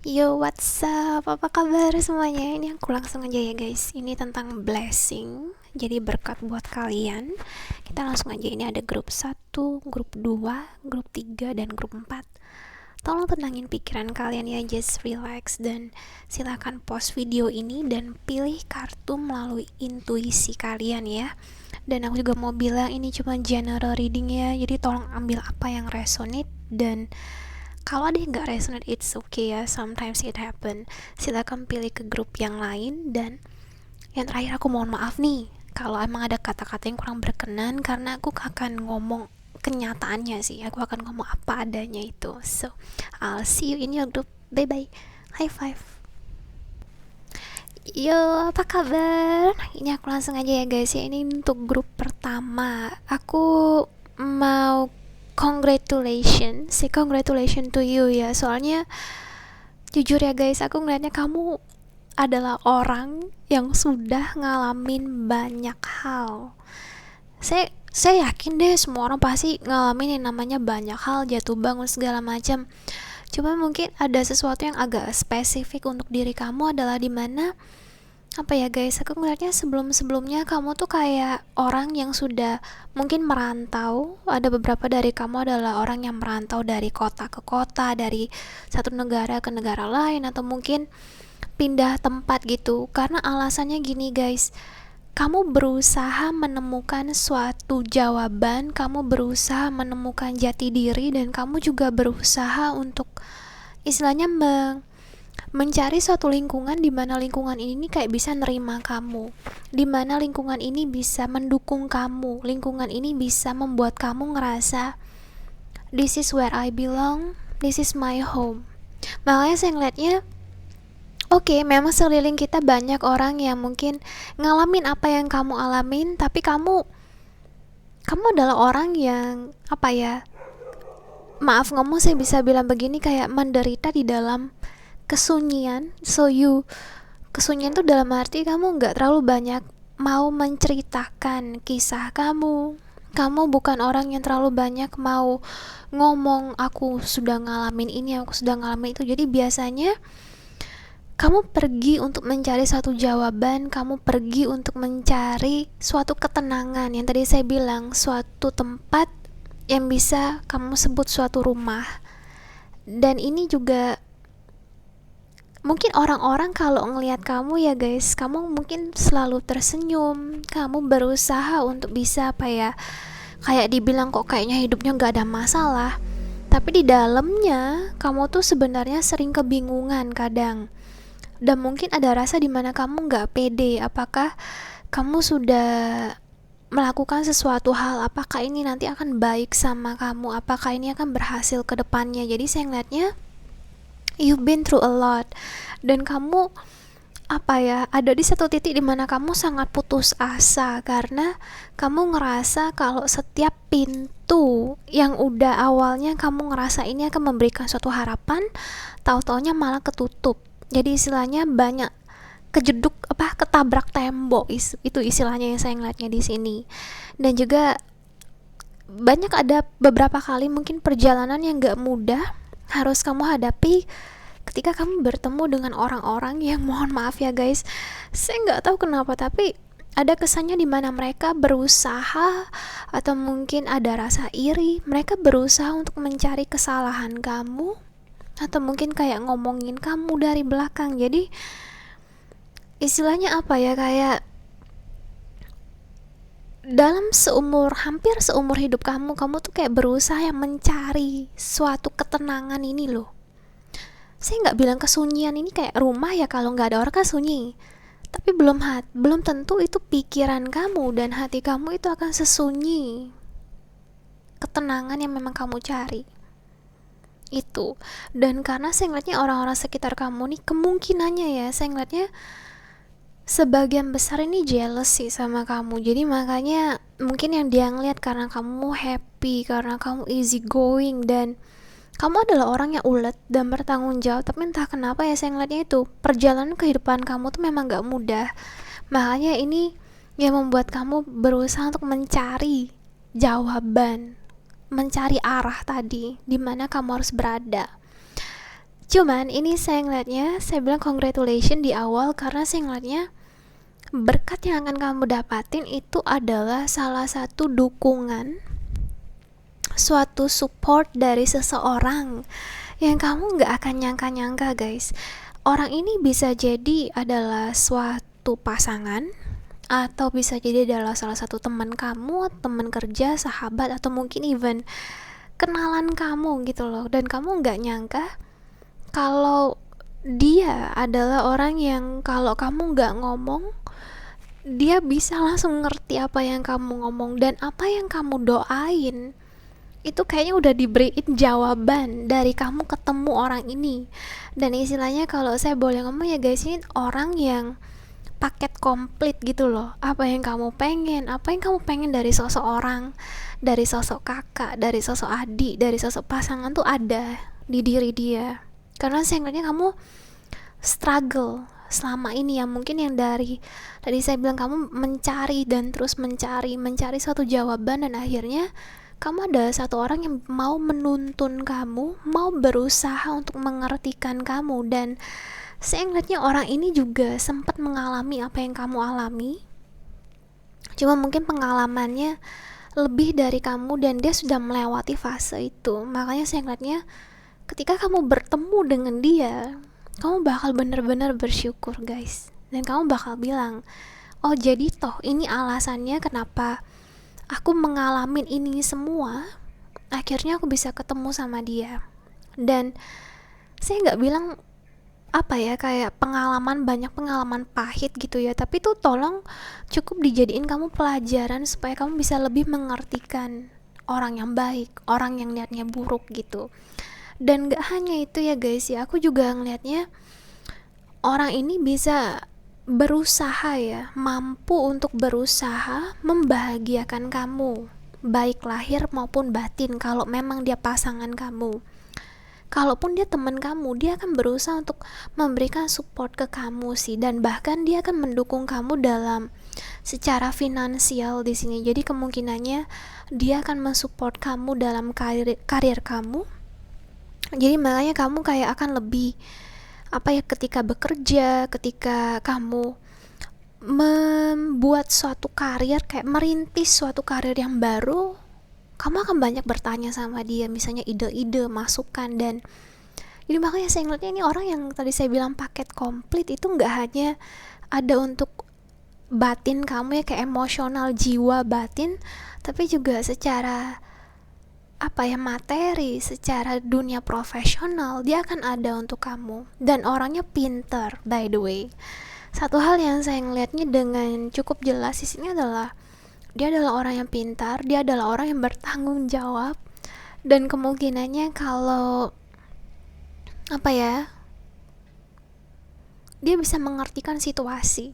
Yo, what's up? Apa kabar semuanya? Ini aku langsung aja ya guys. Ini tentang blessing. Jadi berkat buat kalian. Kita langsung aja, ini ada grup 1, grup 2, grup 3, dan grup 4. Tolong tenangin pikiran kalian ya, just relax dan silakan pause video ini dan pilih kartu melalui intuisi kalian ya. Dan aku juga mau bilang ini cuma general reading ya. Jadi tolong ambil apa yang resonate, dan kalau ada yang gak resonate, it's okay ya, sometimes it happen. Silakan pilih ke grup yang lain. Dan yang terakhir, aku mohon maaf nih kalau emang ada kata-kata yang kurang berkenan, karena aku akan ngomong kenyataannya sih, aku akan ngomong apa adanya itu. So, I'll see you in your group. Bye bye. High five. Yo, apa kabar? Ini aku langsung aja ya guys ya. Ini untuk grup pertama. Aku mau congratulations to you ya. Soalnya jujur ya guys, aku ngeliatnya kamu adalah orang yang sudah ngalamin banyak hal. Saya yakin deh semua orang pasti ngalamin yang namanya banyak hal, jatuh bangun segala macam. Cuma mungkin ada sesuatu yang agak spesifik untuk diri kamu, adalah dimana apa ya guys, aku ngeliatnya sebelum-sebelumnya kamu tuh kayak orang yang sudah mungkin merantau. Ada beberapa dari kamu adalah orang yang merantau dari kota ke kota, dari satu negara ke negara lain, atau mungkin pindah tempat gitu. Karena alasannya gini guys, kamu berusaha menemukan suatu jawaban, kamu berusaha menemukan jati diri, dan kamu juga berusaha untuk istilahnya mencari suatu lingkungan di mana lingkungan ini kayak bisa nerima kamu, di mana lingkungan ini bisa mendukung kamu, lingkungan ini bisa membuat kamu ngerasa this is where I belong, this is my home. Makanya saya ngeliatnya, oke, memang sekeliling kita banyak orang yang mungkin ngalamin apa yang kamu alamin, tapi kamu adalah orang yang apa ya, maaf ngomong saya bisa bilang begini, kayak menderita di dalam kesunyian. Kesunyian tuh dalam arti kamu nggak terlalu banyak mau menceritakan kisah kamu bukan orang yang terlalu banyak mau ngomong aku sudah ngalamin ini, aku sudah ngalamin itu. Jadi biasanya kamu pergi untuk mencari suatu jawaban, kamu pergi untuk mencari suatu ketenangan, yang tadi saya bilang suatu tempat yang bisa kamu sebut suatu rumah. Dan ini juga mungkin orang-orang kalau ngelihat kamu ya guys, kamu mungkin selalu tersenyum, kamu berusaha untuk bisa apa ya, kayak dibilang kok kayaknya hidupnya gak ada masalah, tapi di dalamnya kamu tuh sebenarnya sering kebingungan kadang. Dan mungkin ada rasa dimana kamu gak pede, apakah kamu sudah melakukan sesuatu hal, apakah ini nanti akan baik sama kamu, apakah ini akan berhasil ke depannya. Jadi saya ngeliatnya you've been through a lot, dan kamu apa ya, ada di satu titik dimana kamu sangat putus asa karena kamu ngerasa kalau setiap pintu yang udah awalnya kamu ngerasa ini akan memberikan suatu harapan, tahu-taunya malah ketutup. Jadi istilahnya banyak kejeduk ketabrak tembok, itu istilahnya yang saya ngeliatnya di sini. Dan juga banyak ada beberapa kali mungkin perjalanan yang gak mudah harus kamu hadapi ketika kamu bertemu dengan orang-orang yang, mohon maaf ya guys, saya nggak tahu kenapa, tapi ada kesannya di mana mereka berusaha, atau mungkin ada rasa iri, mereka berusaha untuk mencari kesalahan kamu, atau mungkin kayak ngomongin kamu dari belakang. Jadi istilahnya apa ya, kayak dalam hampir seumur hidup kamu tuh kayak berusaha yang mencari suatu ketenangan ini loh. Saya nggak bilang kesunyian ini kayak rumah ya, kalau nggak ada orang kan sunyi, tapi belum tentu itu pikiran kamu dan hati kamu itu akan sesunyi ketenangan yang memang kamu cari itu. Dan karena saya ngeliatnya orang-orang sekitar kamu nih, kemungkinannya ya, saya ngeliatnya sebagian besar ini jealous sih sama kamu. Jadi makanya mungkin yang dia ngeliat karena kamu happy, karena kamu easy going, dan kamu adalah orang yang ulet dan bertanggung jawab. Tapi entah kenapa ya, saya ngeliatnya itu perjalanan kehidupan kamu tuh memang gak mudah. Makanya ini yang membuat kamu berusaha untuk mencari jawaban, mencari arah tadi, dimana kamu harus berada. Cuman ini saya ngeliatnya, saya bilang congratulations di awal karena saya ngeliatnya berkat yang akan kamu dapatin itu adalah salah satu dukungan, suatu support dari seseorang yang kamu nggak akan nyangka-nyangka guys. Orang ini bisa jadi adalah suatu pasangan, atau bisa jadi adalah salah satu teman kamu, teman kerja, sahabat, atau mungkin even kenalan kamu gitu loh. Dan kamu nggak nyangka kalau dia adalah orang yang kalau kamu nggak ngomong, dia bisa langsung ngerti apa yang kamu ngomong dan apa yang kamu doain. Itu kayaknya udah diberiin jawaban dari kamu ketemu orang ini. Dan istilahnya kalau saya boleh ngomong ya guys, ini orang yang paket komplit gitu loh. Apa yang kamu pengen dari sosok orang, dari sosok kakak, dari sosok adik, dari sosok pasangan tuh ada di diri dia. Karena saya ngeliatnya kamu struggle selama ini ya, mungkin yang dari tadi saya bilang kamu mencari dan terus mencari suatu jawaban, dan akhirnya kamu ada satu orang yang mau menuntun kamu, mau berusaha untuk mengertikan kamu. Dan saya ngeliatnya orang ini juga sempat mengalami apa yang kamu alami, cuma mungkin pengalamannya lebih dari kamu dan dia sudah melewati fase itu. Makanya saya ngeliatnya ketika kamu bertemu dengan dia, kamu bakal benar-benar bersyukur guys, dan kamu bakal bilang, oh jadi toh ini alasannya kenapa aku mengalami ini semua, akhirnya aku bisa ketemu sama dia. Dan saya nggak bilang apa ya, kayak banyak pengalaman pahit gitu ya, tapi tuh tolong cukup dijadiin kamu pelajaran supaya kamu bisa lebih mengartikan orang yang baik, orang yang niatnya buruk gitu. Dan gak hanya itu ya guys ya, aku juga ngelihatnya orang ini bisa berusaha ya, mampu untuk berusaha membahagiakan kamu, baik lahir maupun batin. Kalau memang dia pasangan kamu, kalaupun dia teman kamu, dia akan berusaha untuk memberikan support ke kamu sih, dan bahkan dia akan mendukung kamu dalam secara finansial di sini. Jadi kemungkinannya dia akan mensupport kamu dalam karir kamu. Jadi makanya kamu kayak akan lebih apa ya, ketika bekerja, ketika kamu membuat suatu karir, kayak merintis suatu karir yang baru, kamu akan banyak bertanya sama dia, misalnya ide-ide, masukan. Dan jadi makanya saya ngeliatnya ini orang yang tadi saya bilang paket komplit itu nggak hanya ada untuk batin kamu ya, kayak emosional, jiwa, batin, tapi juga secara apa ya, materi, secara dunia profesional dia akan ada untuk kamu. Dan orangnya pinter by the way. Satu hal yang saya ngelihatnya dengan cukup jelas di sini adalah dia adalah orang yang pintar, dia adalah orang yang bertanggung jawab, dan kemungkinannya kalau apa ya, dia bisa mengartikan situasi,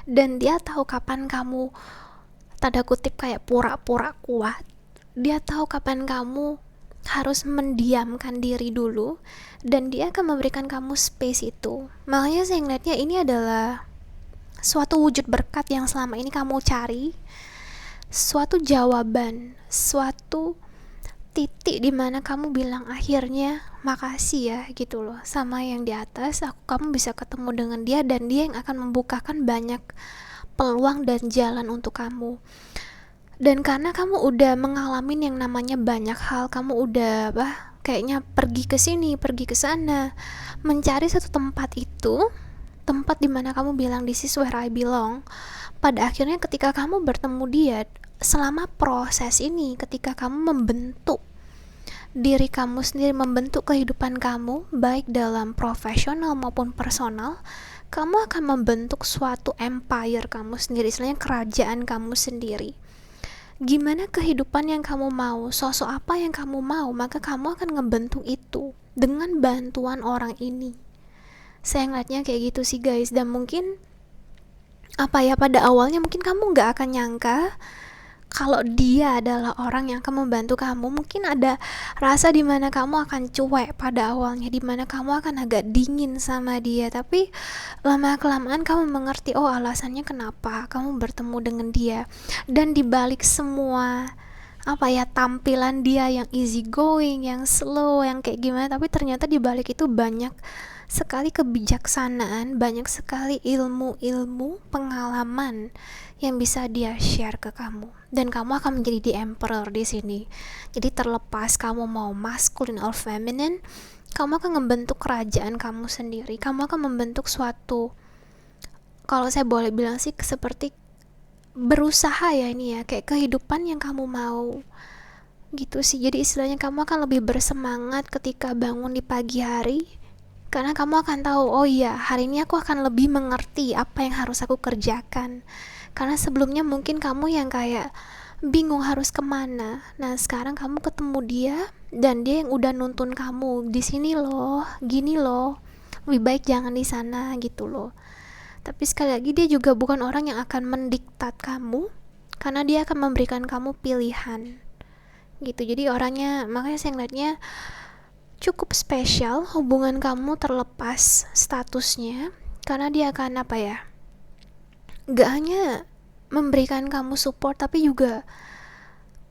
dan dia tahu kapan kamu tanda kutip kayak pura-pura kuat. Dia tahu kapan kamu harus mendiamkan diri dulu, dan dia akan memberikan kamu space itu. Makanya saya ngeliatnya ini adalah suatu wujud berkat yang selama ini kamu cari, suatu jawaban, suatu titik dimana kamu bilang akhirnya makasih ya gitu loh sama yang di atas, kamu bisa ketemu dengan dia, dan dia yang akan membukakan banyak peluang dan jalan untuk kamu. Dan karena kamu udah mengalami yang namanya banyak hal, kamu udah kayaknya pergi ke sini, pergi ke sana, mencari satu tempat itu, tempat dimana kamu bilang this is where I belong. Pada akhirnya ketika kamu bertemu dia, selama proses ini, ketika kamu membentuk diri kamu sendiri, membentuk kehidupan kamu, baik dalam profesional maupun personal, kamu akan membentuk suatu empire kamu sendiri, istilahnya kerajaan kamu sendiri. Gimana kehidupan yang kamu mau, sosok apa yang kamu mau, maka kamu akan ngebentuk itu dengan bantuan orang ini. Saya ngeliatnya kayak gitu sih guys. Dan mungkin apa ya, pada awalnya mungkin kamu gak akan nyangka kalau dia adalah orang yang akan membantu kamu. Mungkin ada rasa dimana kamu akan cuek pada awalnya, dimana kamu akan agak dingin sama dia. Tapi lama-kelamaan kamu mengerti, oh alasannya kenapa kamu bertemu dengan dia. Dan dibalik semua apa ya, tampilan dia yang easy going, yang slow, yang kayak gimana, tapi ternyata di balik itu banyak sekali kebijaksanaan, banyak sekali ilmu-ilmu, pengalaman yang bisa dia share ke kamu. Dan kamu akan menjadi the emperor di sini. Jadi terlepas kamu mau masculine or feminine, kamu akan membentuk kerajaan kamu sendiri. Kamu akan membentuk suatu, kalau saya boleh bilang sih, seperti berusaha ya ini ya, kayak kehidupan yang kamu mau gitu sih. Jadi istilahnya kamu akan lebih bersemangat ketika bangun di pagi hari, karena kamu akan tahu, oh iya, hari ini aku akan lebih mengerti apa yang harus aku kerjakan. Karena sebelumnya mungkin kamu yang kayak bingung harus kemana. Nah sekarang kamu ketemu dia, dan dia yang udah nuntun kamu, di sini loh, gini loh, lebih baik jangan di sana gitu loh. Tapi sekali lagi, dia juga bukan orang yang akan mendiktat kamu, karena dia akan memberikan kamu pilihan gitu. Jadi orangnya, makanya saya ngeliatnya cukup spesial hubungan kamu terlepas statusnya, karena dia akan apa ya, gak hanya memberikan kamu support, tapi juga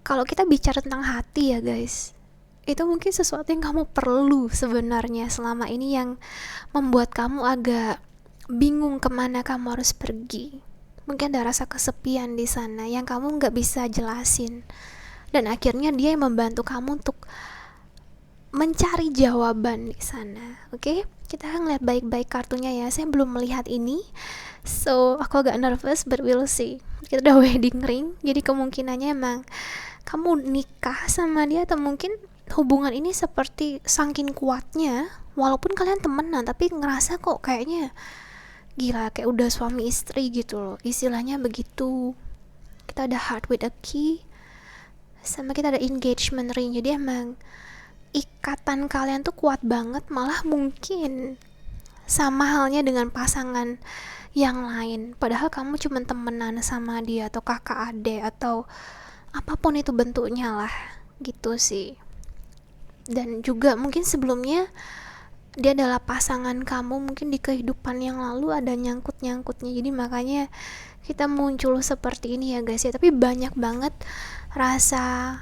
kalau kita bicara tentang hati ya guys, itu mungkin sesuatu yang kamu perlu sebenarnya selama ini, yang membuat kamu agak bingung kemana kamu harus pergi. Mungkin ada rasa kesepian di sana yang kamu nggak bisa jelasin, dan akhirnya dia yang membantu kamu untuk mencari jawaban di sana. Oke, kita ngeliat baik-baik kartunya ya. Saya belum melihat ini, so aku agak nervous, but we'll see. Kita udah wedding ring, jadi kemungkinannya emang kamu nikah sama dia, atau mungkin hubungan ini seperti saking kuatnya, walaupun kalian temenan, tapi ngerasa kok kayaknya gila, kayak udah suami istri gitu loh, istilahnya begitu. Kita ada heart with a key, sama kita ada engagement ring. Jadi emang ikatan kalian tuh kuat banget, malah mungkin sama halnya dengan pasangan yang lain, padahal kamu cuma temenan sama dia, atau kakak adik, atau apapun itu bentuknya lah gitu sih. Dan juga mungkin sebelumnya dia adalah pasangan kamu, mungkin di kehidupan yang lalu ada nyangkut-nyangkutnya, jadi makanya kita muncul seperti ini ya guys ya. Tapi banyak banget rasa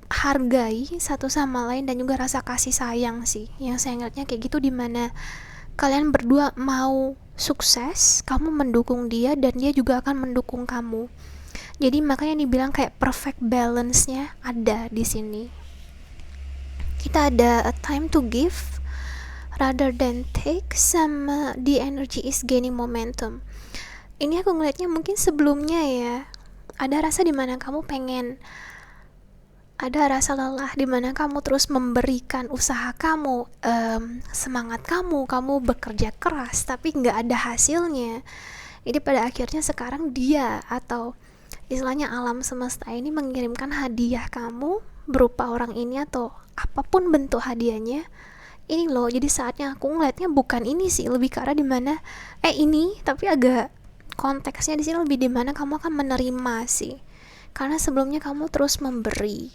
hargai satu sama lain, dan juga rasa kasih sayang sih yang saya ingatnya kayak gitu, dimana kalian berdua mau sukses, kamu mendukung dia dan dia juga akan mendukung kamu. Jadi makanya dibilang kayak perfect balance-nya ada di sini. Kita ada a time to give rather than take, sama the energy is gaining momentum. Ini aku ngeliatnya mungkin sebelumnya ya, ada rasa dimana kamu pengen, ada rasa lelah dimana kamu terus memberikan usaha kamu, semangat kamu bekerja keras, tapi nggak ada hasilnya. Jadi pada akhirnya sekarang dia, atau istilahnya alam semesta ini, mengirimkan hadiah kamu berupa orang ini, atau apapun bentuk hadiahnya. Ini loh, jadi saatnya, aku ngeliatnya bukan ini sih, lebih ke arah dimana ini, tapi agak konteksnya di sini lebih dimana kamu akan menerima sih, karena sebelumnya kamu terus memberi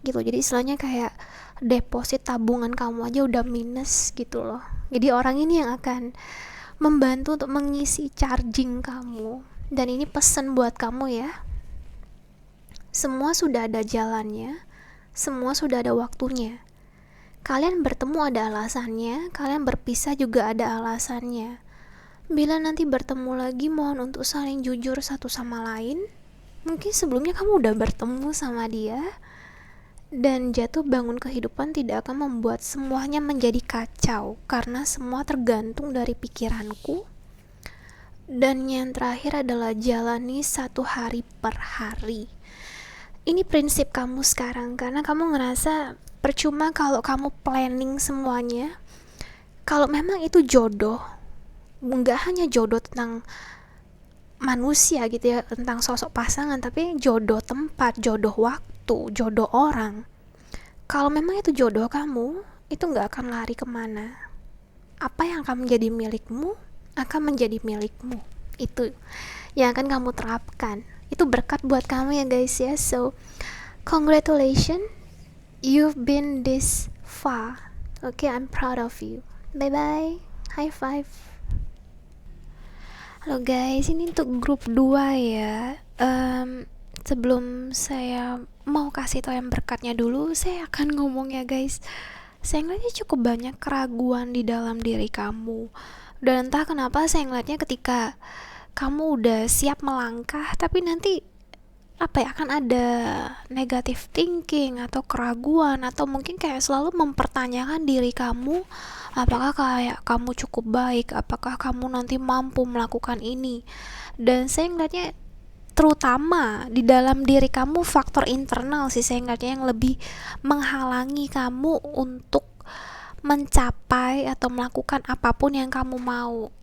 gitu. Jadi istilahnya kayak deposit tabungan kamu aja udah minus gitu loh. Jadi orang ini yang akan membantu untuk mengisi charging kamu. Dan ini pesan buat kamu ya, semua sudah ada jalannya, semua sudah ada waktunya. Kalian bertemu ada alasannya, kalian berpisah juga ada alasannya. Bila nanti bertemu lagi, mohon untuk saling jujur satu sama lain. Mungkin sebelumnya kamu udah bertemu sama dia, dan jatuh bangun kehidupan tidak akan membuat semuanya menjadi kacau, karena semua tergantung dari pikiranku. Dan yang terakhir adalah jalani satu hari per hari. Ini prinsip kamu sekarang, karena kamu ngerasa percuma kalau kamu planning semuanya. Kalau memang itu jodoh, nggak hanya jodoh tentang manusia gitu ya, tentang sosok pasangan, tapi jodoh tempat, jodoh waktu, jodoh orang. Kalau memang itu jodoh kamu, itu nggak akan lari kemana. Apa yang akan menjadi milikmu akan menjadi milikmu. Itu yang akan kamu terapkan. Itu berkat buat kamu ya guys ya. So congratulations, you've been this far. Okay, I'm proud of you. Bye bye, high five. Halo guys, ini untuk grup 2 ya. sebelum saya mau kasih tau yang berkatnya dulu, saya akan ngomong ya guys. Saya ngeliatnya cukup banyak keraguan di dalam diri kamu. Dan entah kenapa saya ngeliatnya ketika kamu udah siap melangkah, tapi nanti akan ada negative thinking atau keraguan, atau mungkin kayak selalu mempertanyakan diri kamu, apakah kayak kamu cukup baik, apakah kamu nanti mampu melakukan ini. Dan saya ngeliatnya terutama di dalam diri kamu, faktor internal sih saya ngeliatnya yang lebih menghalangi kamu untuk mencapai atau melakukan apapun yang kamu mau.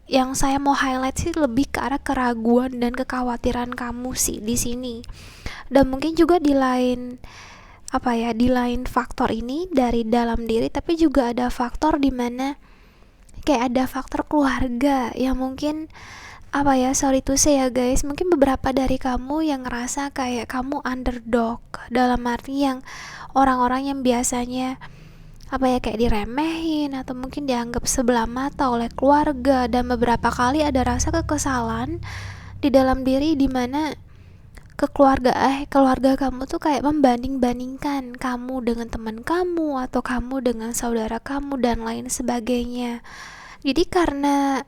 Yang saya mau highlight sih lebih ke arah keraguan dan kekhawatiran kamu sih di sini. Dan mungkin juga di lain di lain faktor ini dari dalam diri, tapi juga ada faktor di mana kayak ada faktor keluarga yang mungkin sorry to say ya guys, mungkin beberapa dari kamu yang ngerasa kayak kamu underdog, dalam arti yang orang-orang yang biasanya kayak diremehin atau mungkin dianggap sebelah mata oleh keluarga, dan beberapa kali ada rasa kekesalan di dalam diri di mana keluarga kamu tuh kayak membanding-bandingkan kamu dengan teman kamu atau kamu dengan saudara kamu dan lain sebagainya. Jadi karena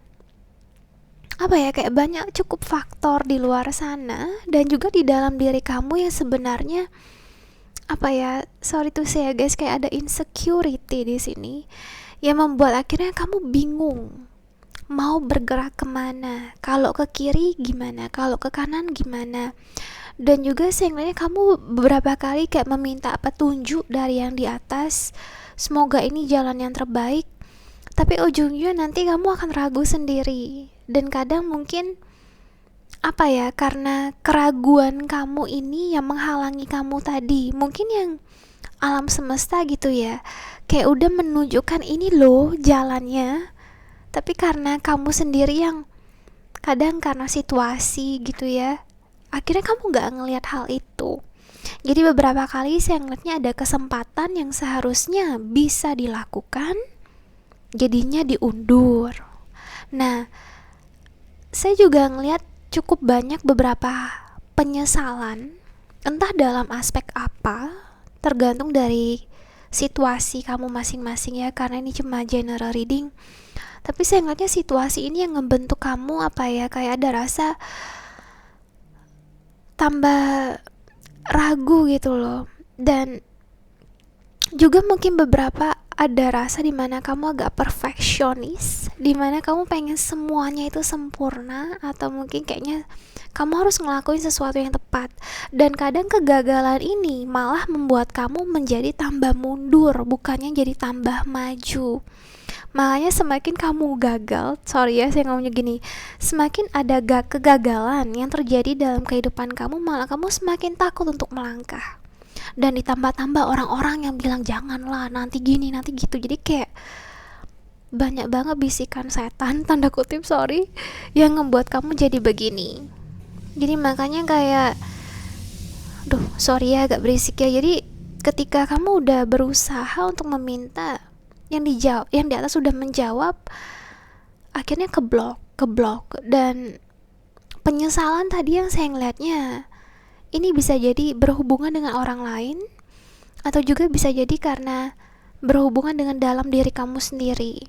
kayak banyak cukup faktor di luar sana dan juga di dalam diri kamu yang sebenarnya sorry to say ya guys, kayak ada insecurity di sini yang membuat akhirnya kamu bingung mau bergerak kemana, kalau ke kiri gimana, kalau ke kanan gimana. Dan juga sayangnya kamu beberapa kali kayak meminta petunjuk dari yang di atas, semoga ini jalan yang terbaik, tapi ujungnya nanti kamu akan ragu sendiri. Dan kadang mungkin karena keraguan kamu ini yang menghalangi kamu tadi, mungkin yang alam semesta gitu ya, kayak udah menunjukkan ini loh jalannya, tapi karena kamu sendiri yang kadang karena situasi gitu ya, akhirnya kamu gak ngelihat hal itu. Jadi beberapa kali saya ngeliatnya ada kesempatan yang seharusnya bisa dilakukan, jadinya diundur. Nah, saya juga ngeliat cukup banyak beberapa penyesalan, entah dalam aspek apa, tergantung dari situasi kamu masing-masing ya, karena ini cuma general reading. Tapi saya ngeliatnya situasi ini yang ngebentuk kamu kayak ada rasa tambah ragu gitu loh. Dan juga mungkin beberapa ada rasa dimana kamu agak perfeksionis, dimana kamu pengen semuanya itu sempurna, atau mungkin kayaknya kamu harus ngelakuin sesuatu yang tepat. Dan kadang kegagalan ini malah membuat kamu menjadi tambah mundur, bukannya jadi tambah maju. Makanya semakin kamu gagal, sorry ya saya ngomongnya gini, semakin ada kegagalan yang terjadi dalam kehidupan kamu, malah kamu semakin takut untuk melangkah. Dan ditambah-tambah orang-orang yang bilang janganlah, nanti gini, nanti gitu. Jadi kayak banyak banget bisikan setan, tanda kutip sorry, yang membuat kamu jadi begini. Jadi makanya kayak sorry ya agak berisik ya. Jadi ketika kamu udah berusaha untuk meminta yang di atas sudah menjawab, akhirnya keblok. Dan penyesalan tadi yang saya ngeliatnya ini bisa jadi berhubungan dengan orang lain, atau juga bisa jadi karena berhubungan dengan dalam diri kamu sendiri.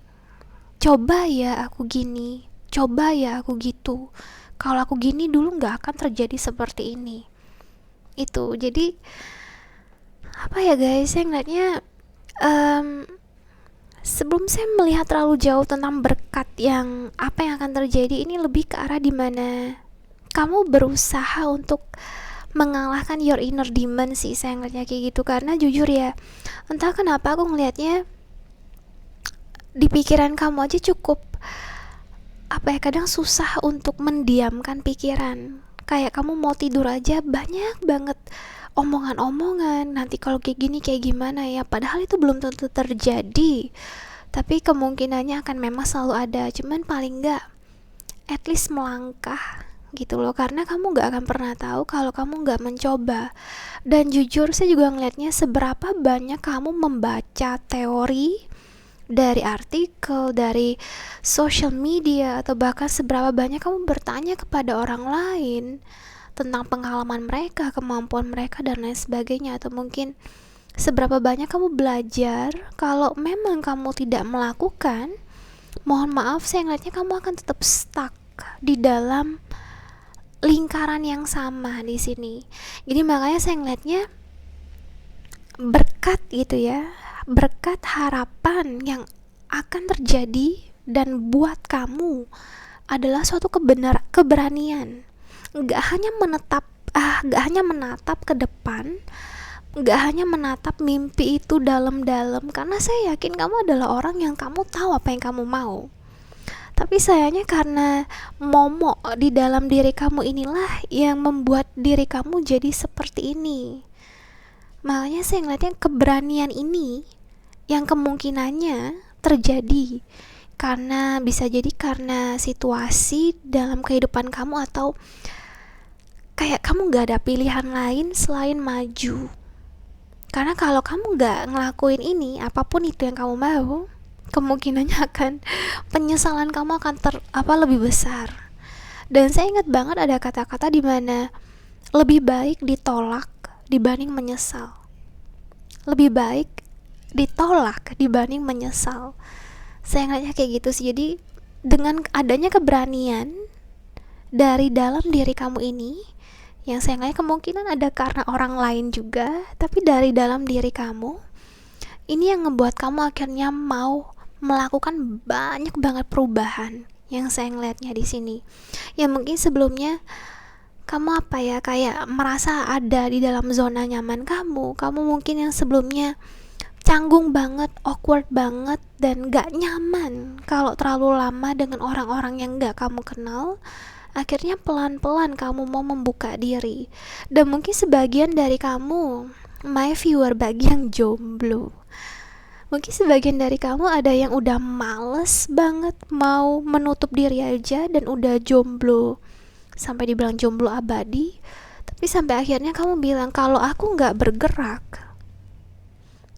Coba ya aku gini, coba ya aku gitu, kalau aku gini dulu gak akan terjadi seperti ini. Itu jadi guys, saya ngeliatnya sebelum saya melihat terlalu jauh tentang berkat yang yang akan terjadi, ini lebih ke arah dimana kamu berusaha untuk mengalahkan your inner demon sih, saya ngeliatnya kayak gitu. Karena jujur ya, entah kenapa aku ngeliatnya di pikiran kamu aja cukup kadang susah untuk mendiamkan pikiran. Kayak kamu mau tidur aja banyak banget omongan-omongan, nanti kalau kayak gini kayak gimana ya, padahal itu belum tentu terjadi, tapi kemungkinannya akan memang selalu ada. Cuman paling enggak at least melangkah gitu loh, karena kamu gak akan pernah tahu kalau kamu gak mencoba. Dan jujur saya juga ngeliatnya seberapa banyak kamu membaca teori dari artikel, dari social media, atau bahkan seberapa banyak kamu bertanya kepada orang lain, tentang pengalaman mereka, kemampuan mereka dan lain sebagainya. Atau mungkin seberapa banyak kamu belajar. Kalau memang kamu tidak melakukan, mohon maaf, saya ngeliatnya kamu akan tetap stuck di dalam lingkaran yang sama di sini. Jadi makanya saya ngeliatnya berkat gitu ya, berkat harapan yang akan terjadi dan buat kamu adalah suatu keberanian. Gak hanya menatap ke depan, gak hanya menatap mimpi itu dalam-dalam, karena saya yakin kamu adalah orang yang kamu tahu apa yang kamu mau. Tapi sayangnya karena momok di dalam diri kamu inilah yang membuat diri kamu jadi seperti ini. Makanya saya ngeliatnya keberanian ini yang kemungkinannya terjadi karena bisa jadi karena situasi dalam kehidupan kamu, atau kayak kamu gak ada pilihan lain selain maju. Karena kalau kamu gak ngelakuin ini, apapun itu yang kamu mau, kemungkinannya penyesalan kamu akan lebih besar. Dan saya ingat banget ada kata-kata di mana lebih baik ditolak dibanding menyesal. Lebih baik ditolak dibanding menyesal. Saya ngeliatnya kayak gitu sih. Jadi dengan adanya keberanian dari dalam diri kamu ini, yang saya ngeliat kemungkinan ada karena orang lain juga, tapi dari dalam diri kamu ini yang ngebuat kamu akhirnya mau melakukan banyak banget perubahan yang saya ngeliatnya di sini. Ya mungkin sebelumnya kamu kayak merasa ada di dalam zona nyaman kamu mungkin yang sebelumnya canggung banget, awkward banget, dan gak nyaman kalau terlalu lama dengan orang-orang yang gak kamu kenal. Akhirnya pelan-pelan kamu mau membuka diri. Dan mungkin sebagian dari kamu, my viewer bagi yang jomblo, mungkin sebagian dari kamu ada yang udah males banget mau menutup diri aja dan udah jomblo, sampai dibilang jomblo abadi. Tapi sampai akhirnya kamu bilang, kalau aku gak bergerak,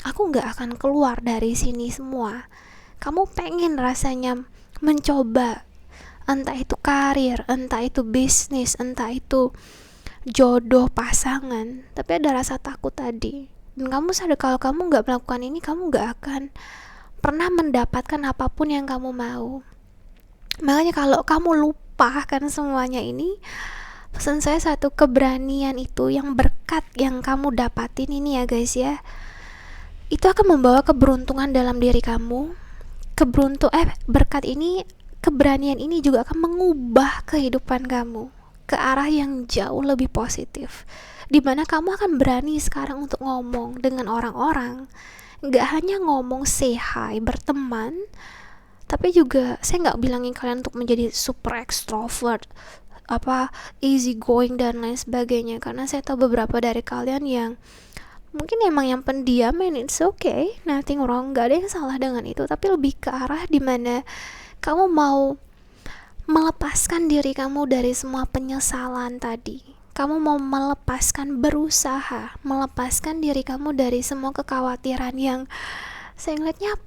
aku gak akan keluar dari sini semua. Kamu pengen rasanya mencoba, entah itu karir, entah itu bisnis, entah itu jodoh, pasangan, tapi ada rasa takut tadi. Dan kamu sadar kalau kamu gak melakukan ini, kamu gak akan pernah mendapatkan apapun yang kamu mau. Makanya kalau kamu lupakan semuanya ini, pesan saya satu, keberanian itu yang berkat yang kamu dapatin ini ya guys ya, itu akan membawa keberuntungan dalam diri kamu. Berkat ini, keberanian ini juga akan mengubah kehidupan kamu ke arah yang jauh lebih positif, dimana kamu akan berani sekarang untuk ngomong dengan orang-orang. Gak hanya ngomong say hi, berteman, tapi juga saya gak bilangin kalian untuk menjadi super extrovert, easy going dan lain sebagainya, karena saya tahu beberapa dari kalian yang mungkin emang yang pendiam, and it's okay, nothing wrong, gak ada yang salah dengan itu. Tapi lebih ke arah dimana kamu mau melepaskan diri kamu dari semua penyesalan tadi. Kamu mau berusaha melepaskan diri kamu dari semua kekhawatiran yang saya ngeliatnya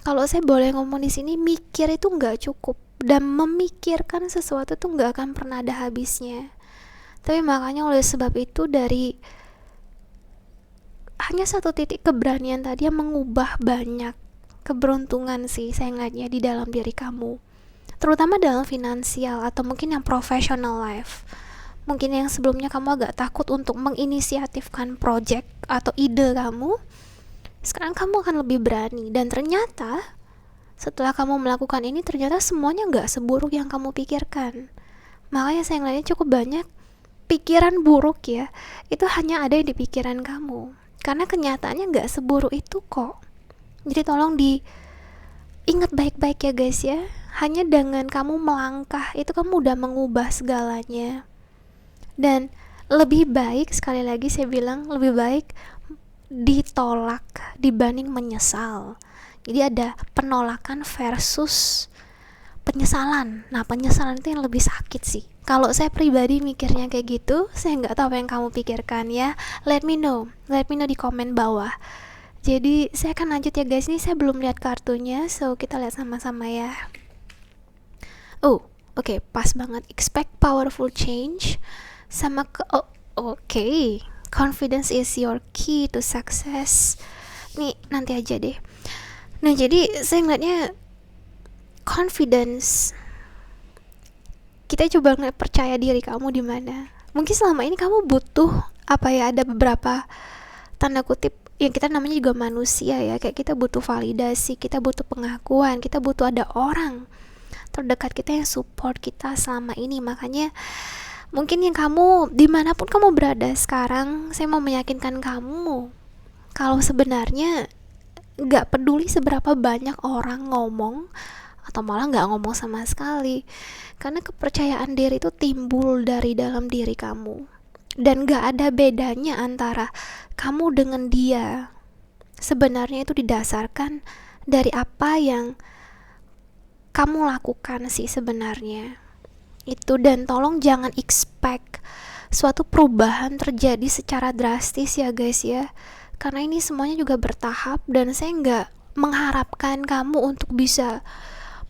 kalau saya boleh ngomong di sini, mikir itu nggak cukup, dan memikirkan sesuatu tuh nggak akan pernah ada habisnya. Tapi makanya oleh sebab itu, dari hanya satu titik keberanian tadi yang mengubah banyak keberuntungan sih saya ngeliatnya di dalam diri kamu, terutama dalam finansial atau mungkin yang professional life. Mungkin yang sebelumnya kamu agak takut untuk menginisiatifkan project atau ide kamu, sekarang kamu akan lebih berani. Dan ternyata setelah kamu melakukan ini, ternyata semuanya gak seburuk yang kamu pikirkan. Makanya saya ngeliatnya cukup banyak pikiran buruk ya, itu hanya ada di pikiran kamu, karena kenyataannya gak seburuk itu kok. Jadi tolong diingat baik-baik ya guys ya. Hanya dengan kamu melangkah itu kamu udah mengubah segalanya. Dan lebih baik, sekali lagi saya bilang, lebih baik ditolak dibanding menyesal. Jadi ada penolakan versus penyesalan. Nah, penyesalan itu yang lebih sakit sih. Kalau saya pribadi mikirnya kayak gitu. Saya nggak tahu apa yang kamu pikirkan ya. Let me know di komen bawah. Jadi saya akan lanjut ya guys. Ini saya belum lihat kartunya, so kita lihat sama-sama ya. Oke, pas banget. Expect powerful change. sama oke. Confidence is your key to success. Nih nanti aja deh. Nah jadi saya ngeliatnya confidence, kita coba ngeliat percaya diri kamu di mana. Mungkin selama ini kamu butuh apa ya, ada beberapa tanda kutip yang kita namanya juga manusia ya, kayak kita butuh validasi, kita butuh pengakuan, kita butuh ada orang terdekat kita yang support kita selama ini. Makanya mungkin yang kamu dimanapun kamu berada sekarang, saya mau meyakinkan kamu kalau sebenarnya gak peduli seberapa banyak orang ngomong atau malah gak ngomong sama sekali, karena kepercayaan diri itu timbul dari dalam diri kamu, dan gak ada bedanya antara kamu dengan dia. Sebenarnya itu didasarkan dari apa yang kamu lakukan sih sebenarnya itu. Dan tolong jangan expect suatu perubahan terjadi secara drastis ya guys ya, karena ini semuanya juga bertahap, dan saya nggak mengharapkan kamu untuk bisa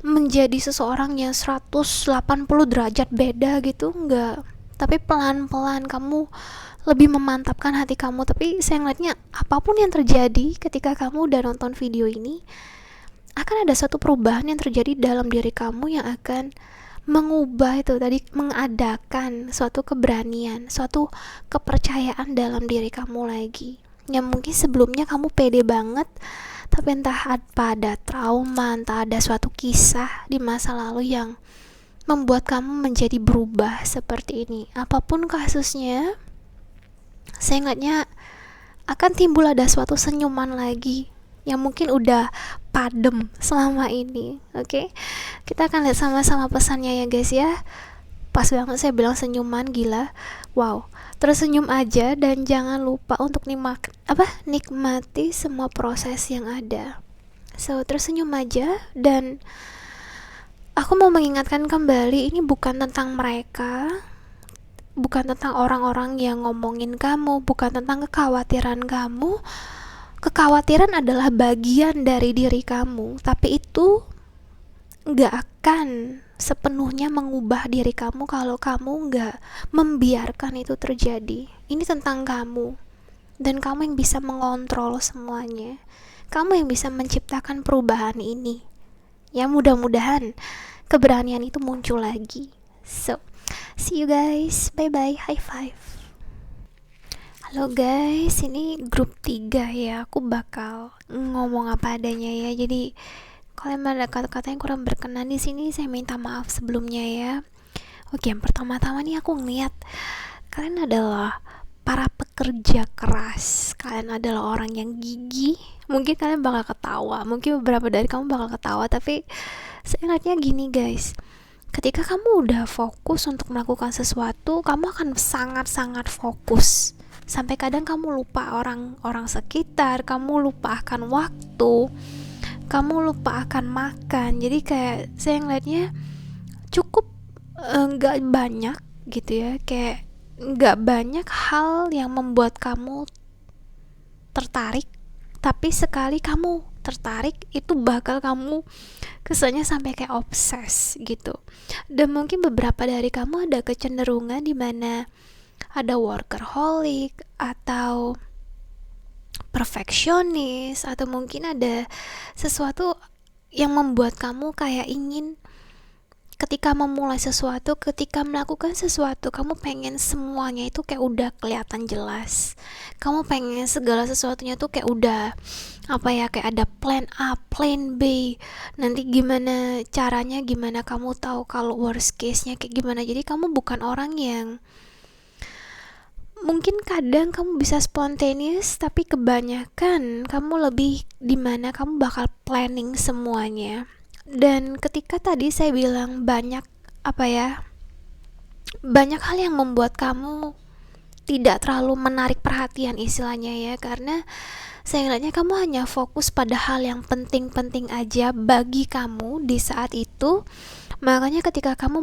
menjadi seseorang yang 180 derajat beda gitu, enggak. Tapi pelan-pelan kamu lebih memantapkan hati kamu. Tapi saya ngeliatnya apapun yang terjadi ketika kamu udah nonton video ini, akan ada satu perubahan yang terjadi dalam diri kamu yang akan mengubah itu tadi, mengadakan suatu keberanian, suatu kepercayaan dalam diri kamu lagi. Yang mungkin sebelumnya kamu pede banget, tapi entah apa ada trauma, entah ada suatu kisah di masa lalu yang membuat kamu menjadi berubah seperti ini. Apapun kasusnya, saya ingatnya akan timbul ada suatu senyuman lagi yang mungkin udah padem selama ini. Oke, kita akan lihat sama-sama pesannya ya guys ya. Pas banget saya bilang senyuman, gila. Wow, tersenyum aja dan jangan lupa untuk nikmati semua proses yang ada. So, tersenyum aja. Dan aku mau mengingatkan kembali, ini bukan tentang mereka, bukan tentang orang-orang yang ngomongin kamu, bukan tentang kekhawatiran kamu. Kekhawatiran adalah bagian dari diri kamu, tapi itu gak akan sepenuhnya mengubah diri kamu kalau kamu gak membiarkan itu terjadi. Ini tentang kamu, dan kamu yang bisa mengontrol semuanya. Kamu yang bisa menciptakan perubahan ini. Ya mudah-mudahan keberanian itu muncul lagi. So, see you guys, bye bye, high five. Halo guys, ini grup 3 ya. Aku bakal ngomong apa adanya ya. Jadi kalau emang ada kata-kata yang kurang berkenan di sini, saya minta maaf sebelumnya ya. Oke, yang pertama-tama nih aku ngeliat kalian adalah para pekerja keras. Kalian adalah orang yang gigih. Mungkin kalian bakal ketawa, mungkin beberapa dari kamu bakal ketawa, tapi saya ingatnya gini guys, ketika kamu udah fokus untuk melakukan sesuatu, kamu akan sangat-sangat fokus. Sampai kadang kamu lupa orang-orang sekitar, kamu lupa akan waktu, kamu lupa akan makan. Jadi kayak saya ngeliatnya cukup gak banyak gitu ya, kayak gak banyak hal yang membuat kamu tertarik, tapi sekali kamu tertarik itu bakal kamu kesannya sampai kayak obses gitu. Dan mungkin beberapa dari kamu ada kecenderungan di mana ada workaholic atau perfeksionis, atau mungkin ada sesuatu yang membuat kamu kayak ingin ketika memulai sesuatu, ketika melakukan sesuatu, kamu pengen semuanya itu kayak udah kelihatan jelas. Kamu pengen segala sesuatunya tuh kayak udah kayak ada plan A, plan B. Nanti gimana caranya, gimana kamu tahu kalau worst case-nya kayak gimana. Jadi kamu bukan orang yang, mungkin kadang kamu bisa spontaneous, tapi kebanyakan kamu lebih dimana kamu bakal planning semuanya. Dan ketika tadi saya bilang banyak banyak hal yang membuat kamu tidak terlalu menarik perhatian istilahnya ya, karena saya ngeliatnya kamu hanya fokus pada hal yang penting-penting aja bagi kamu di saat itu. Makanya ketika kamu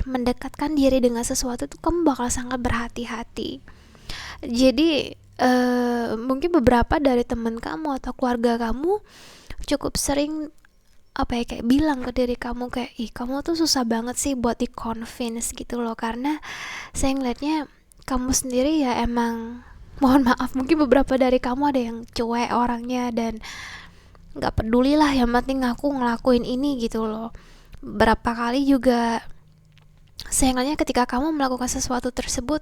mendekatkan diri dengan sesuatu itu, kamu bakal sangat berhati-hati. Jadi mungkin beberapa dari teman kamu atau keluarga kamu cukup sering apa ya, kayak bilang ke diri kamu kayak, ih kamu tuh susah banget sih buat di convince gitu loh, karena saya ngeliatnya kamu sendiri ya emang, mohon maaf mungkin beberapa dari kamu ada yang cuek orangnya dan nggak peduli lah, yang penting aku ngelakuin ini gitu loh. Berapa kali juga sayangnya ketika kamu melakukan sesuatu tersebut,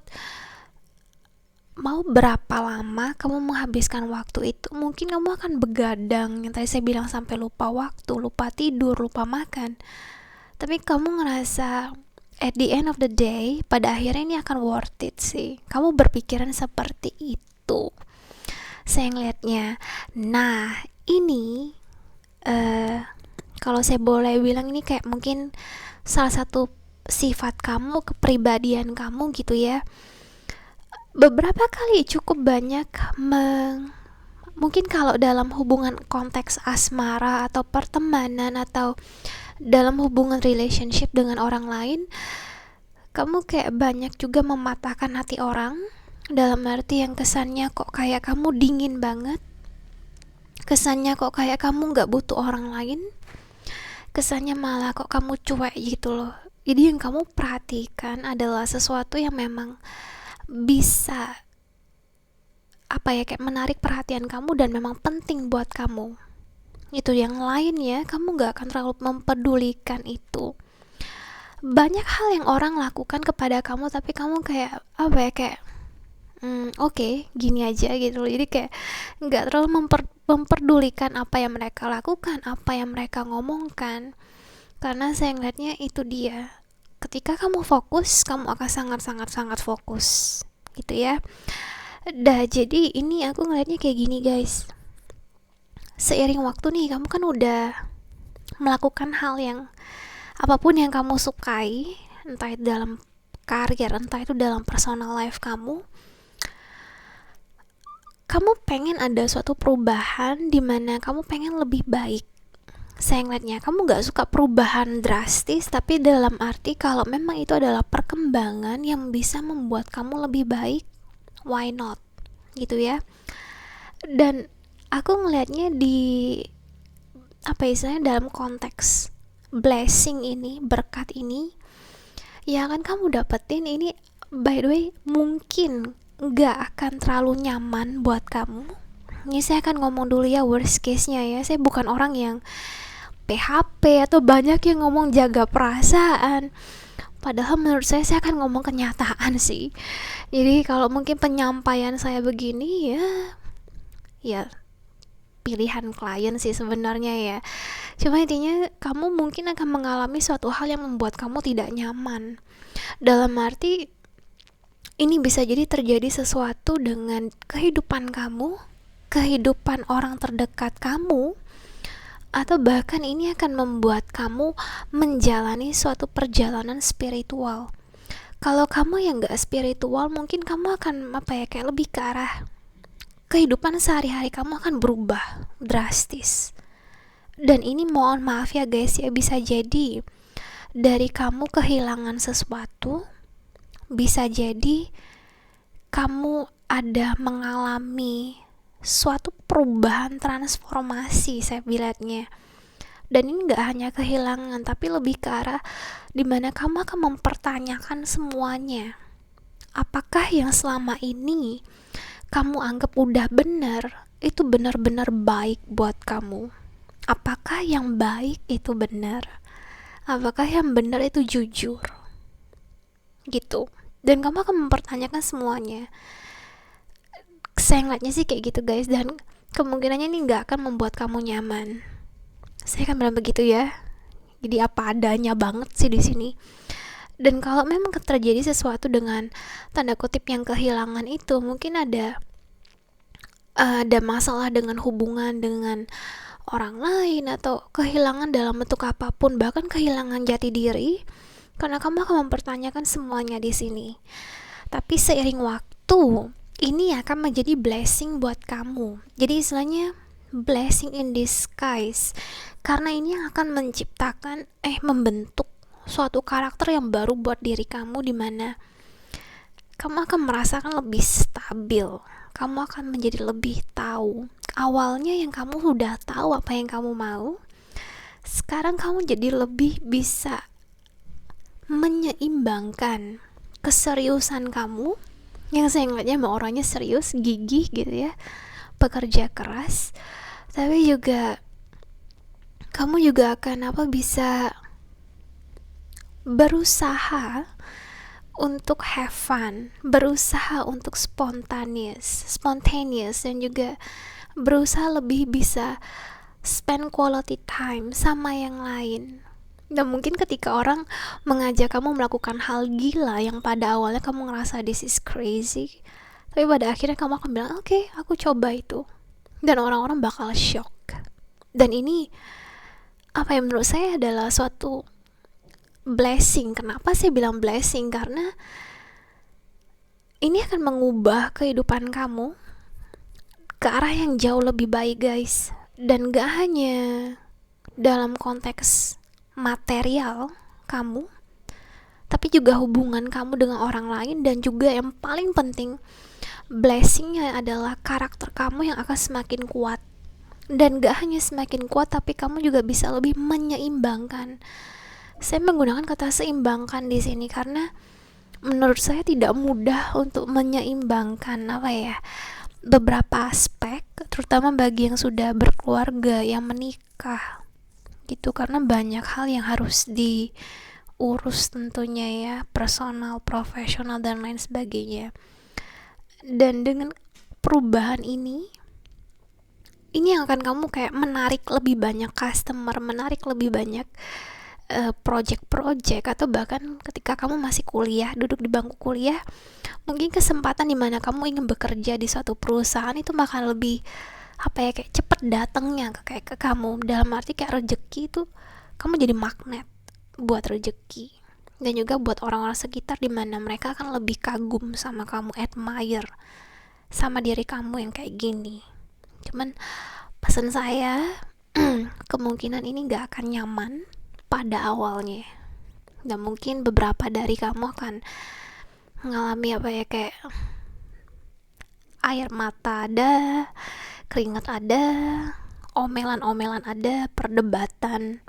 mau berapa lama kamu menghabiskan waktu itu, mungkin kamu akan begadang, yang tadi saya bilang, sampai lupa waktu, lupa tidur, lupa makan. Tapi kamu ngerasa at the end of the day, pada akhirnya ini akan worth it sih. Kamu berpikiran seperti itu, saya ngeliatnya. Nah, ini kalau saya boleh bilang, ini kayak mungkin salah satu sifat kamu, kepribadian kamu gitu ya. Beberapa kali cukup banyak mungkin kalau dalam hubungan konteks asmara atau pertemanan atau dalam hubungan relationship dengan orang lain, kamu kayak banyak juga mematahkan hati orang, dalam arti yang kesannya kok kayak kamu dingin banget, kesannya kok kayak kamu gak butuh orang lain, kesannya malah kok kamu cuek gitu loh. Jadi yang kamu perhatikan adalah sesuatu yang memang bisa apa ya, kayak menarik perhatian kamu dan memang penting buat kamu. Itu yang lain ya, kamu gak akan terlalu mempedulikan itu. Banyak hal yang orang lakukan kepada kamu tapi kamu kayak apa ya, kayak oke, gini aja gitu loh. Jadi kayak gak terlalu memperdulikan apa yang mereka lakukan, apa yang mereka ngomongkan. Karena saya ngeliatnya itu dia, ketika kamu fokus, kamu akan sangat fokus gitu ya. Jadi ini aku ngeliatnya kayak gini guys, seiring waktu nih kamu kan udah melakukan hal yang apapun yang kamu sukai, entah itu dalam karir, entah itu dalam personal life kamu pengen ada suatu perubahan di mana kamu pengen lebih baik. Saya ngeliatnya kamu gak suka perubahan drastis, tapi dalam arti kalau memang itu adalah perkembangan yang bisa membuat kamu lebih baik, why not gitu ya. Dan aku ngelihatnya di apa istilahnya, dalam konteks blessing ini, berkat ini ya kan kamu dapetin ini, by the way mungkin gak akan terlalu nyaman buat kamu. Ini saya akan ngomong dulu ya worst case nya ya, saya bukan orang yang PHP atau banyak yang ngomong jaga perasaan, padahal menurut saya akan ngomong kenyataan sih. Jadi kalau mungkin penyampaian saya begini ya pilihan klien sih sebenarnya ya. Cuma intinya kamu mungkin akan mengalami suatu hal yang membuat kamu tidak nyaman. Dalam arti ini bisa jadi terjadi sesuatu dengan kehidupan kamu, kehidupan orang terdekat kamu, atau bahkan ini akan membuat kamu menjalani suatu perjalanan spiritual. Kalau kamu yang gak spiritual, mungkin kamu akan apa ya, kayak lebih ke arah kehidupan sehari-hari kamu akan berubah drastis. Dan ini mohon maaf ya guys ya, bisa jadi dari kamu kehilangan sesuatu, bisa jadi kamu ada mengalami suatu perubahan, transformasi saya bilangnya. Dan ini gak hanya kehilangan, tapi lebih ke arah dimana kamu akan mempertanyakan semuanya. Apakah yang selama ini kamu anggap udah benar, itu benar-benar baik buat kamu? Apakah yang baik itu benar? Apakah yang benar itu jujur? Gitu. Dan kamu akan mempertanyakan semuanya. Saya ngeliatnya sih kayak gitu guys, dan kemungkinannya ini gak akan membuat kamu nyaman. Saya akan bilang begitu ya. Jadi apa adanya banget sih di sini. Dan kalau memang terjadi sesuatu dengan tanda kutip yang kehilangan itu, mungkin ada masalah dengan hubungan dengan orang lain, atau kehilangan dalam bentuk apapun, bahkan kehilangan jati diri, karena kamu akan mempertanyakan semuanya di sini. Tapi seiring waktu, ini akan menjadi blessing buat kamu. Jadi istilahnya blessing in disguise, karena ini akan menciptakan membentuk suatu karakter yang baru buat diri kamu, dimana kamu akan merasakan lebih stabil, kamu akan menjadi lebih tahu. Awalnya yang kamu sudah tahu apa yang kamu mau, sekarang kamu jadi lebih bisa menyeimbangkan keseriusan kamu, yang saya ngeliatnya emang orangnya serius, gigih gitu ya, pekerja keras, tapi juga kamu juga akan bisa berusaha untuk have fun, berusaha untuk spontaneous, dan juga berusaha lebih bisa spend quality time sama yang lain. Dan mungkin ketika orang mengajak kamu melakukan hal gila yang pada awalnya kamu ngerasa this is crazy, tapi pada akhirnya kamu akan bilang oke, aku coba itu, dan orang-orang bakal shock. Dan ini apa yang menurut saya adalah suatu blessing. Kenapa saya bilang blessing? Karena ini akan mengubah kehidupan kamu ke arah yang jauh lebih baik, guys. Dan gak hanya dalam konteks material kamu, tapi juga hubungan kamu dengan orang lain, dan juga yang paling penting, blessingnya adalah karakter kamu yang akan semakin kuat. Dan gak hanya semakin kuat, tapi kamu juga bisa lebih menyeimbangkan. Saya menggunakan kata seimbangkan di sini karena menurut saya tidak mudah untuk menyeimbangkan beberapa aspek, terutama bagi yang sudah berkeluarga, yang menikah gitu, karena banyak hal yang harus diurus tentunya ya, personal, profesional, dan lain sebagainya. Dan dengan perubahan ini yang akan kamu kayak menarik lebih banyak customer, menarik lebih banyak project-project, atau bahkan ketika kamu masih kuliah, duduk di bangku kuliah, mungkin kesempatan dimana kamu ingin bekerja di suatu perusahaan itu bakal lebih kayak cepet datangnya ke kamu, dalam arti kayak rezeki itu kamu jadi magnet buat rezeki, dan juga buat orang-orang sekitar dimana mereka akan lebih kagum sama kamu, admire sama diri kamu yang kayak gini. Cuman pesan saya kemungkinan ini gak akan nyaman pada awalnya, dan mungkin beberapa dari kamu akan mengalami kayak air mata ada, keringat ada, omelan-omelan ada, perdebatan,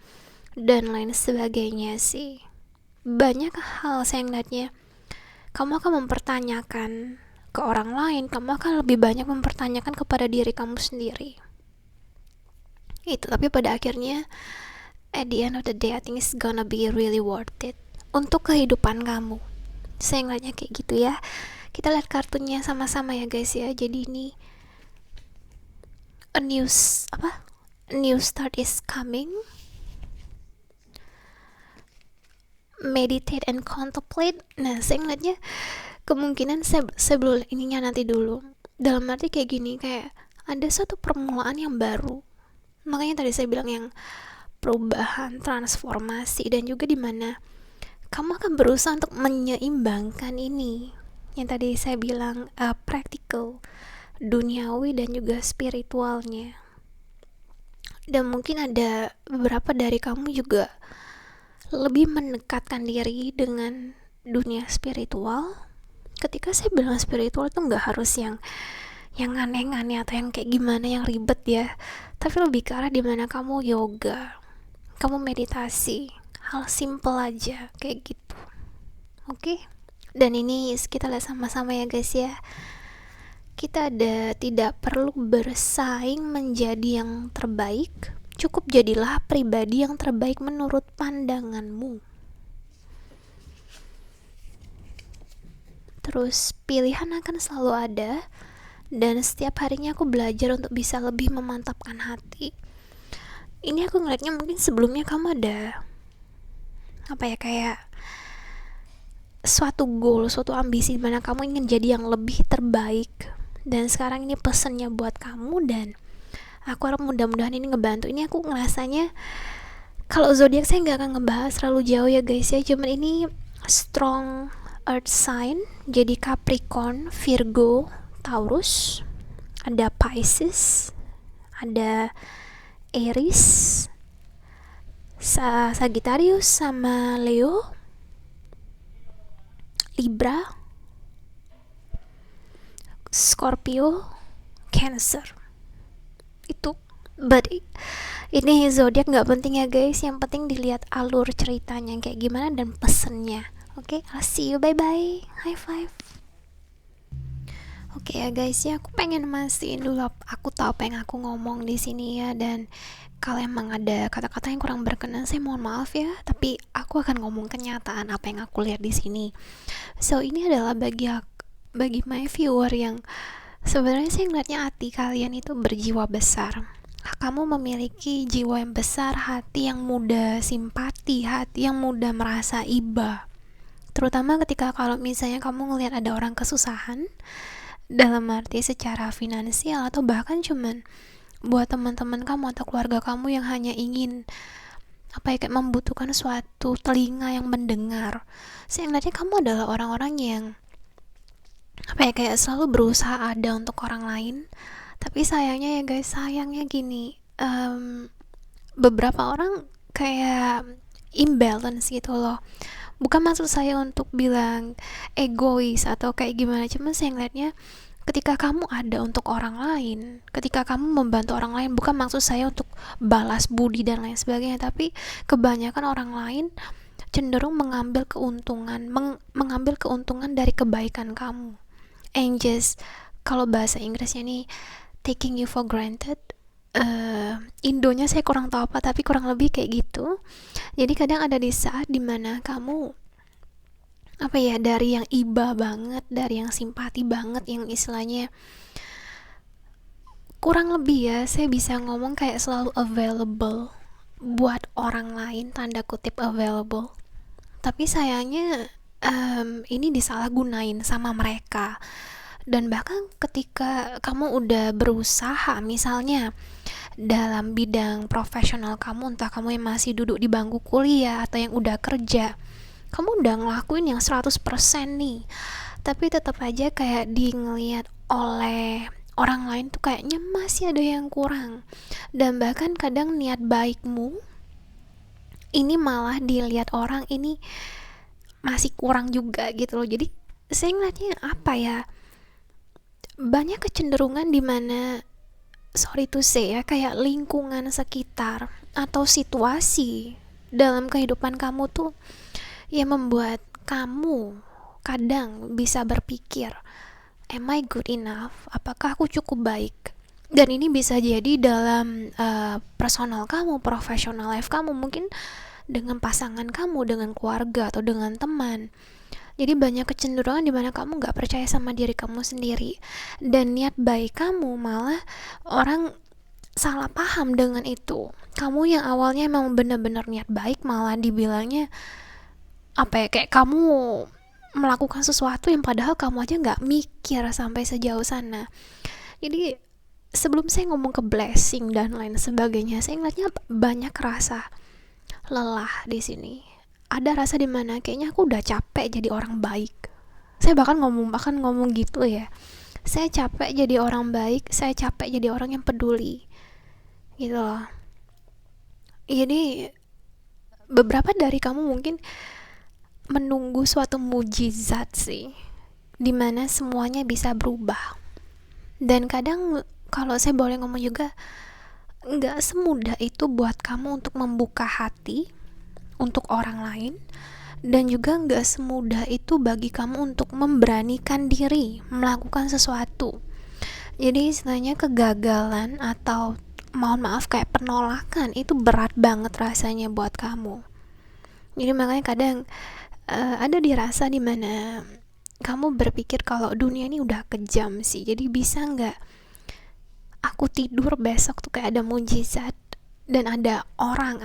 dan lain sebagainya sih. Banyak hal saya ngeliatnya kamu akan mempertanyakan ke orang lain, kamu akan lebih banyak mempertanyakan kepada diri kamu sendiri itu. Tapi pada akhirnya at the end of the day, I think it's gonna be really worth it untuk kehidupan kamu. Saya ngeliatnya kayak gitu ya. Kita lihat kartunya sama-sama ya guys ya. Jadi ini a new start is coming. Meditate and contemplate. Nah, saya ngeliatnya kemungkinan sebelum ininya nanti dulu. Dalam arti kayak gini, kayak ada satu permulaan yang baru. Makanya tadi saya bilang yang perubahan, transformasi, dan juga dimana kamu akan berusaha untuk menyeimbangkan ini. Yang tadi saya bilang practical, duniawi, dan juga spiritualnya. Dan mungkin ada beberapa dari kamu juga lebih mendekatkan diri dengan dunia spiritual. Ketika saya bilang spiritual itu nggak harus yang aneh-aneh atau yang kayak gimana, yang ribet ya, tapi lebih ke arah dimana kamu yoga, kamu meditasi, hal simple aja kayak gitu. Oke? Dan ini kita lihat sama-sama ya guys ya. Kita tidak perlu bersaing menjadi yang terbaik, cukup jadilah pribadi yang terbaik menurut pandanganmu. Terus pilihan akan selalu ada, dan setiap harinya aku belajar untuk bisa lebih memantapkan hati. Ini aku ngeliatnya mungkin sebelumnya kamu ada kayak suatu goal, suatu ambisi dimana kamu ingin jadi yang lebih terbaik. Dan sekarang ini pesannya buat kamu, dan aku harap mudah-mudahan ini ngebantu. Ini aku ngerasanya kalau zodiak saya nggak akan ngebahas terlalu jauh ya guys ya, cuman ini strong earth sign, jadi Capricorn, Virgo, Taurus, ada Pisces, ada Aries, Sagittarius, sama Leo, Libra, Scorpio, Cancer. Itu But ini zodiak nggak penting ya guys, yang penting dilihat alur ceritanya kayak gimana dan pesennya. Oke, I'll see you, bye bye, high five. Oke ya guys, ya aku pengen mastiin dulu aku tahu apa yang aku ngomong di sini ya, dan kalau emang ada kata-kata yang kurang berkenan saya mohon maaf ya, tapi aku akan ngomong kenyataan apa yang aku lihat di sini. So ini adalah bagi my viewer yang sebenarnya saya ngeliatnya hati kalian itu berjiwa besar. Kamu memiliki jiwa yang besar, hati yang mudah simpati, hati yang mudah merasa iba. Terutama ketika kalau misalnya kamu ngelihat ada orang kesusahan, dalam arti secara finansial atau bahkan cuman buat teman-teman kamu atau keluarga kamu yang hanya ingin kayak membutuhkan suatu telinga yang mendengar. Saya ngeliatnya kamu adalah orang-orang yang kayak selalu berusaha ada untuk orang lain. Tapi sayangnya ya guys, sayangnya gini, beberapa orang kayak imbalance gitu loh. Bukan maksud saya untuk bilang egois atau kayak gimana, cuma saya ngeliatnya ketika kamu ada untuk orang lain, ketika kamu membantu orang lain, bukan maksud saya untuk balas budi dan lain sebagainya, tapi kebanyakan orang lain cenderung mengambil keuntungan dari kebaikan kamu, and just kalau bahasa Inggrisnya nih taking you for granted. Indonya saya kurang tahu apa, tapi kurang lebih kayak gitu. Jadi kadang ada di saat dimana kamu dari yang iba banget, dari yang simpati banget, yang istilahnya kurang lebih ya saya bisa ngomong kayak selalu available buat orang lain, tanda kutip available. Tapi sayangnya ini disalahgunain sama mereka. Dan bahkan ketika kamu udah berusaha, misalnya dalam bidang profesional kamu, entah kamu yang masih duduk di bangku kuliah atau yang udah kerja, kamu udah ngelakuin yang 100% nih, tapi tetap aja kayak ngeliat oleh orang lain tuh kayaknya masih ada yang kurang. Dan bahkan kadang niat baikmu ini malah dilihat orang ini masih kurang juga gitu loh. Jadi saya ngeliatnya banyak kecenderungan dimana, sorry to say ya, kayak lingkungan sekitar atau situasi dalam kehidupan kamu tuh yang membuat kamu kadang bisa berpikir, am I good enough? Apakah aku cukup baik? Dan ini bisa jadi dalam personal kamu, professional life kamu, mungkin dengan pasangan kamu, dengan keluarga, atau dengan teman. Jadi banyak kecenderungan dimana kamu gak percaya sama diri kamu sendiri, dan niat baik kamu malah orang salah paham dengan itu. Kamu yang awalnya emang bener-bener niat baik malah dibilangnya kayak kamu melakukan sesuatu yang padahal kamu aja gak mikir sampai sejauh sana. Jadi sebelum saya ngomong ke blessing dan lain sebagainya, saya ngeliatnya banyak rasa lelah di sini. Ada rasa dimana kayaknya aku udah capek jadi orang baik. Saya bahkan ngomong gitu ya. Saya capek jadi orang baik, saya capek jadi orang yang peduli. Gitu loh. Jadi beberapa dari kamu mungkin menunggu suatu mujizat sih, dimana semuanya bisa berubah. Dan kadang kalau saya boleh ngomong juga, gak semudah itu buat kamu untuk membuka hati untuk orang lain, dan juga gak semudah itu bagi kamu untuk memberanikan diri melakukan sesuatu. Jadi istilahnya kegagalan atau mohon maaf kayak penolakan itu berat banget rasanya buat kamu. Jadi makanya kadang ada dirasa dimana kamu berpikir kalau dunia ini udah kejam sih, jadi bisa gak aku tidur besok tuh kayak ada mujizat, dan ada orang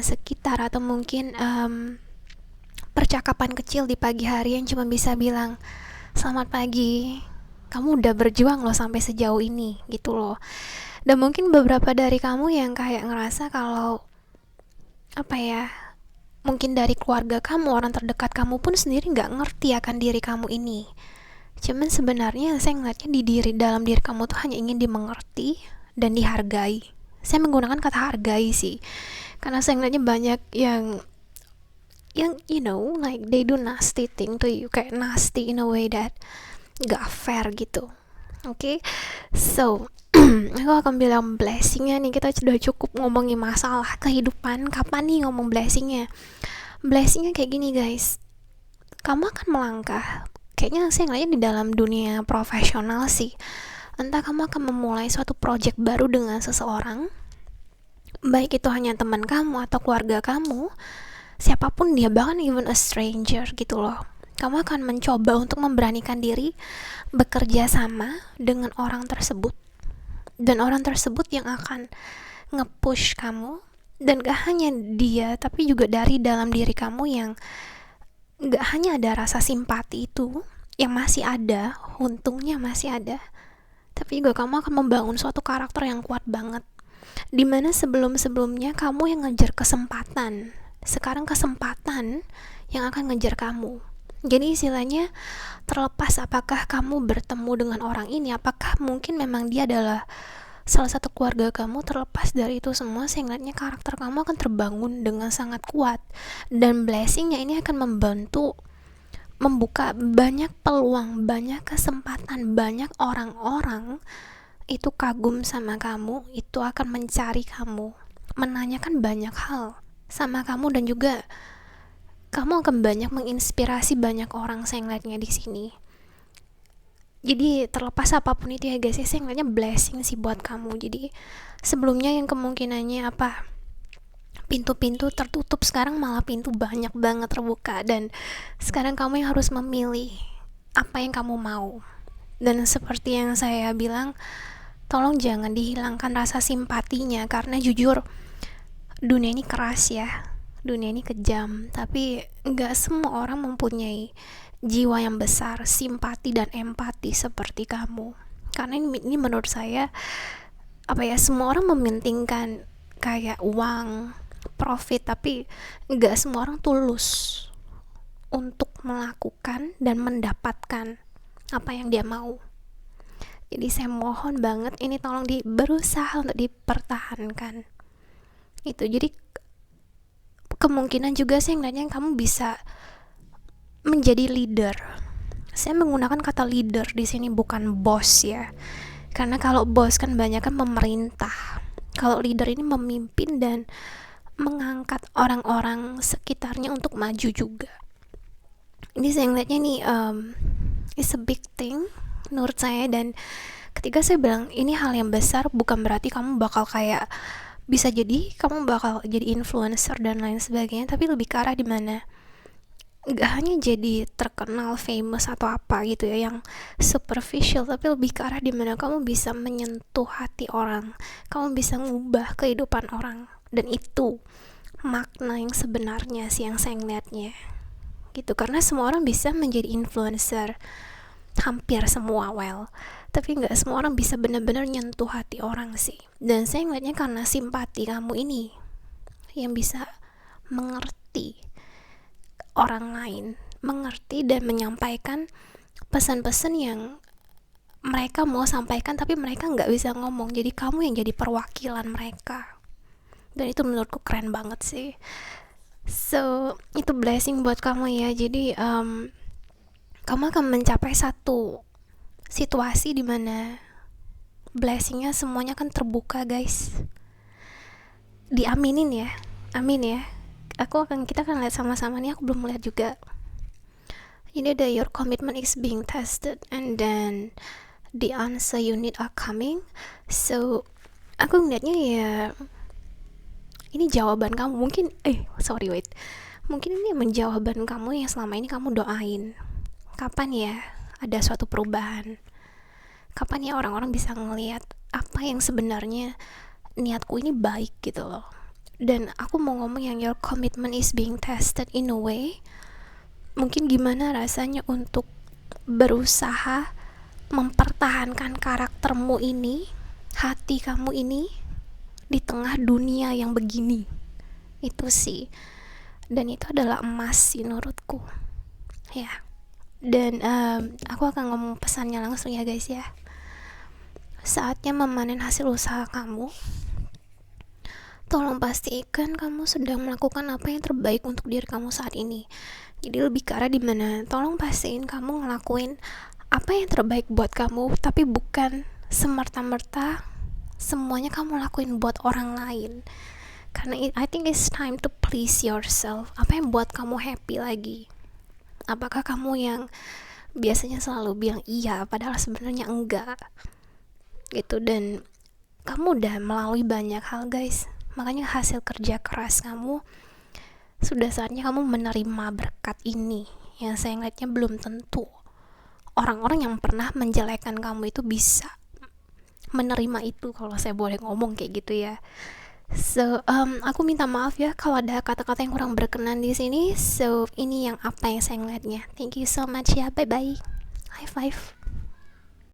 sekitar atau mungkin percakapan kecil di pagi hari yang cuma bisa bilang selamat pagi, kamu udah berjuang loh sampai sejauh ini gitu loh. Dan mungkin beberapa dari kamu yang kayak ngerasa kalau mungkin dari keluarga kamu, orang terdekat kamu pun sendiri gak ngerti akan diri kamu ini. Cuman sebenarnya saya ngeliatnya dalam diri kamu tuh hanya ingin dimengerti dan dihargai. Saya menggunakan kata hargai sih, karena saya ngeliatnya banyak yang you know they do nasty thing to you, kayak nasty in a way that gak fair gitu. Oke, so aku akan bilang blessingnya nih. Kita sudah cukup ngomongin masalah kehidupan. Kapan nih ngomong blessingnya? Blessingnya kayak gini guys, kamu akan melangkah, kayaknya saya ngeliatnya di dalam dunia profesional sih. Entah kamu akan memulai suatu project baru dengan seseorang, baik itu hanya teman kamu atau keluarga kamu, siapapun dia, bahkan even a stranger gitu loh. Kamu akan mencoba untuk memberanikan diri bekerja sama dengan orang tersebut, dan orang tersebut yang akan nge-push kamu. Dan gak hanya dia, tapi juga dari dalam diri kamu yang gak hanya ada rasa simpati itu yang masih ada, untungnya masih ada, tapi juga kamu akan membangun suatu karakter yang kuat banget. Dimana sebelum-sebelumnya kamu yang ngejar kesempatan, sekarang kesempatan yang akan ngejar kamu. Jadi istilahnya, terlepas apakah kamu bertemu dengan orang ini, apakah mungkin memang dia adalah salah satu keluarga kamu, terlepas dari itu semua, saya ngeliatnya karakter kamu akan terbangun dengan sangat kuat. Dan blessingnya ini akan membantu membuka banyak peluang, banyak kesempatan, banyak orang-orang itu kagum sama kamu, itu akan mencari kamu, menanyakan banyak hal sama kamu, dan juga kamu akan banyak menginspirasi banyak orang, saya ngeliatnya di sini. Jadi terlepas apapun itu ya guys, saya ngeliatnya blessing sih buat kamu. Jadi sebelumnya yang kemungkinannya apa, pintu-pintu tertutup, sekarang malah pintu banyak banget terbuka, dan sekarang kamu yang harus memilih apa yang kamu mau. Dan seperti yang saya bilang, tolong jangan dihilangkan rasa simpatinya, karena jujur dunia ini keras ya, dunia ini kejam, tapi gak semua orang mempunyai jiwa yang besar, simpati dan empati seperti kamu. Karena ini menurut saya, apa ya, semua orang mementingkan kayak uang, profit, tapi gak semua orang tulus untuk melakukan dan mendapatkan apa yang dia mau. Jadi saya mohon banget, ini tolong berusaha untuk dipertahankan itu. Jadi kemungkinan juga saya ngeliatnya kamu bisa menjadi leader. Saya menggunakan kata leader di sini, bukan bos ya, karena kalau bos kan banyak kan memerintah. Kalau leader ini memimpin dan mengangkat orang-orang sekitarnya untuk maju juga. Ini saya ngeliatnya nih, it's a big thing menurut saya. Dan ketika saya bilang ini hal yang besar, bukan berarti kamu bakal kayak, bisa jadi kamu bakal jadi influencer dan lain sebagainya, tapi lebih ke arah dimana gak hanya jadi terkenal, famous atau apa gitu ya yang superficial, tapi lebih ke arah dimana kamu bisa menyentuh hati orang, kamu bisa ngubah kehidupan orang. Dan itu makna yang sebenarnya sih yang saya ngeliatnya gitu. Karena semua orang bisa menjadi influencer, hampir semua, tapi nggak semua orang bisa benar-benar nyentuh hati orang sih. Dan saya ngeliatnya karena simpati kamu ini yang bisa mengerti orang lain, mengerti dan menyampaikan pesan-pesan yang mereka mau sampaikan tapi mereka nggak bisa ngomong, jadi kamu yang jadi perwakilan mereka. Dan itu menurutku keren banget sih. So itu blessing buat kamu ya. Jadi kamu akan mencapai satu situasi di mana blessingnya semuanya akan terbuka guys. Diaminin ya, amin ya. Kita akan lihat sama-sama nih, aku belum lihat juga. Jadi ada your commitment is being tested, and then the answer you need are coming. So aku ngeliatnya ya, ini jawaban kamu. Mungkin mungkin ini jawaban kamu yang selama ini kamu doain. Kapan ya ada suatu perubahan? Kapan ya orang-orang bisa ngelihat apa yang sebenarnya niatku ini baik gitu loh. Dan aku mau ngomong yang your commitment is being tested in a way, mungkin gimana rasanya untuk berusaha mempertahankan karaktermu ini, hati kamu ini di tengah dunia yang begini. Itu sih. Dan itu adalah emas sih menurutku ya. Dan aku akan ngomong pesannya langsung ya guys ya. Saatnya memanen hasil usaha kamu. Tolong pastikan kamu sedang melakukan apa yang terbaik untuk diri kamu saat ini. Jadi lebih ke arah dimana, tolong pastiin kamu ngelakuin apa yang terbaik buat kamu, tapi bukan semerta-merta semuanya kamu lakuin buat orang lain. Karena I think it's time to please yourself. Apa yang buat kamu happy lagi? Apakah kamu yang biasanya selalu bilang iya padahal sebenarnya enggak gitu? Dan kamu udah melalui banyak hal guys, makanya hasil kerja keras kamu, sudah saatnya kamu menerima berkat ini. Yang saya ngeliatnya belum tentu orang-orang yang pernah menjelekkan kamu itu bisa menerima itu, kalau saya boleh ngomong kayak gitu ya. So, aku minta maaf ya kalau ada kata-kata yang kurang berkenan di sini. So, ini yang apa yang saya ngeliatnya. Thank you so much ya. Bye bye. High five.